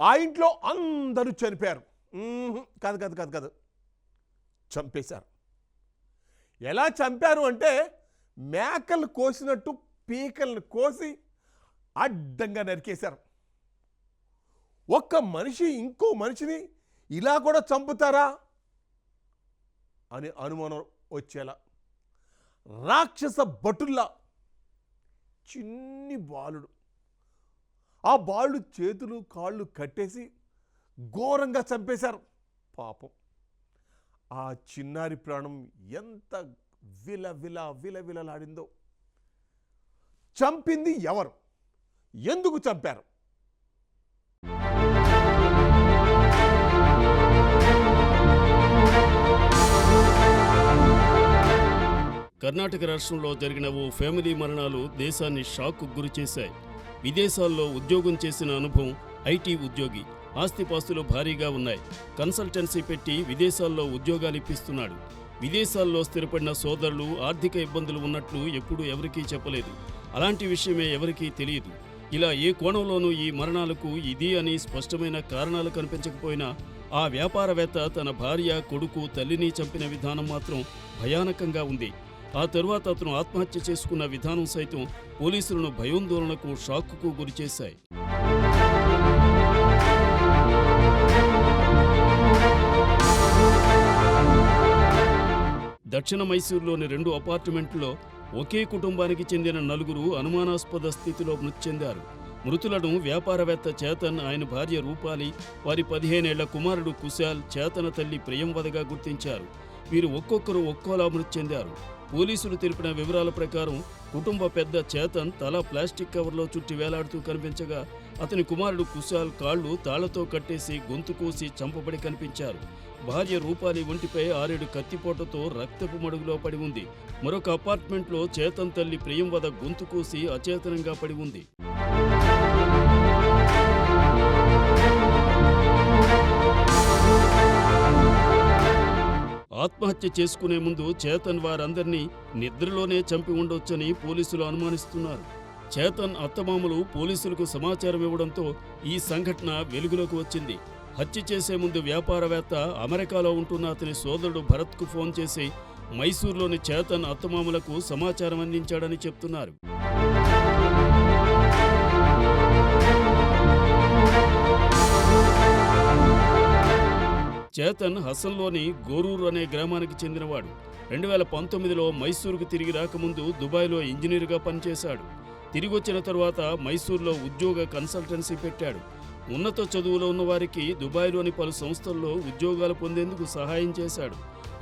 ఆ ఇంట్లో అందరూ చనిపోయారు. కాదు కాదు కాదు కాదు చంపేశారు. ఎలా చంపారు అంటే మేకలు కోసినట్టు పీకలను కోసి అడ్డంగా నరికేశారు. ఒక్క మనిషి ఇంకో మనిషిని ఇలా కూడా చంపుతారా అని అనుమానం వచ్చేలా రాక్షస భటుల్లా చిన్ని బాలుడు, ఆ బాలుడు చేతులు కాళ్ళు కట్టేసి ఘోరంగా చంపేశారు. పాపం ఆ చిన్నారి ప్రాణం ఎంత విలవిలలాడిందో. చంపింది ఎవరు, ఎందుకు చంపారు? కర్ణాటక రాష్ట్రంలో జరిగిన ఓ ఫ్యామిలీ మరణాలు దేశాన్ని షాక్కు గురిచేశాయి. విదేశాల్లో ఉద్యోగం చేసిన అనుభవం ఐటీ ఉద్యోగి. ఆస్తిపాస్తులు భారీగా ఉన్నాయి. కన్సల్టెన్సీ పెట్టి విదేశాల్లో ఉద్యోగాలు ఇప్పిస్తున్నాడు. విదేశాల్లో స్థిరపడిన సోదరులు ఆర్థిక ఇబ్బందులు ఉన్నట్లు ఎప్పుడూ ఎవరికీ చెప్పలేదు. అలాంటి విషయమే ఎవరికీ తెలియదు. ఇలా ఏ కోణంలోనూ ఈ మరణాలకు ఇది అని స్పష్టమైన కారణాలు కనిపించకపోయినా ఆ వ్యాపారవేత్త తన భార్య, కొడుకు, తల్లిని చంపిన విధానం మాత్రం భయానకంగా ఉంది. ఆ తరువాత అతను ఆత్మహత్య చేసుకున్న విధానం సైతం పోలీసులను భయోందోళనకు, షాక్కు గురిచేశాయి. దక్షిణ మైసూరులోని 2 అపార్ట్మెంట్లో ఒకే కుటుంబానికి చెందిన 4 అనుమానాస్పద స్థితిలో మృతి చెందారు. మృతులను వ్యాపారవేత్త చేతన్, ఆయన భార్య రూపాలి, వారి 15 ఏళ్ల కుమారుడు కుశాల్, చేతన తల్లి ప్రియంవదగా గుర్తించారు. వీరు ఒక్కొక్కరు ఒక్కోలా మృతి చెందారు. పోలీసులు తెలిపిన వివరాల ప్రకారం కుటుంబ పెద్ద చేతన్ తల ప్లాస్టిక్ కవర్లో చుట్టి వేలాడుతూ కనిపించగా, అతని కుమారుడు కుశాల్ కాళ్లు తాళ్లతో కట్టేసి గొంతు కోసి చంపబడి కనిపించారు. భార్య రూపాలి ఒంటిపై 6-7 కత్తిపోటతో రక్తపు మడుగులో పడి ఉంది. మరొక అపార్ట్మెంట్లో చేతన్ తల్లి ప్రియంవద గొంతు కోసి అచేతనంగా పడి ఉంది. ఆత్మహత్య చేసుకునే ముందు చేతన్ వారందరినీ నిద్రలోనే చంపి ఉండొచ్చని పోలీసులు అనుమానిస్తున్నారు. చేతన్ అత్తమామలు పోలీసులకు సమాచారం ఇవ్వడంతో ఈ సంఘటన వెలుగులోకి వచ్చింది. హత్య చేసే ముందు వ్యాపారవేత్త అమెరికాలో ఉంటున్న అతని సోదరుడు భరత్కు ఫోన్ చేసి మైసూర్లోని చేతన్ అత్తమామలకు సమాచారం అందించాడని చెప్తున్నారు. చేతన్ హసన్లోని గోరూర్ అనే గ్రామానికి చెందినవాడు. 2019లో మైసూరుకు తిరిగి రాకముందు దుబాయ్లో ఇంజనీరుగా పనిచేశాడు. తిరిగొచ్చిన తరువాత మైసూర్లో ఉద్యోగ కన్సల్టెన్సీ పెట్టాడు. ఉన్నత చదువులో ఉన్నవారికి దుబాయ్లోని పలు సంస్థల్లో ఉద్యోగాలు పొందేందుకు సహాయం చేశాడు.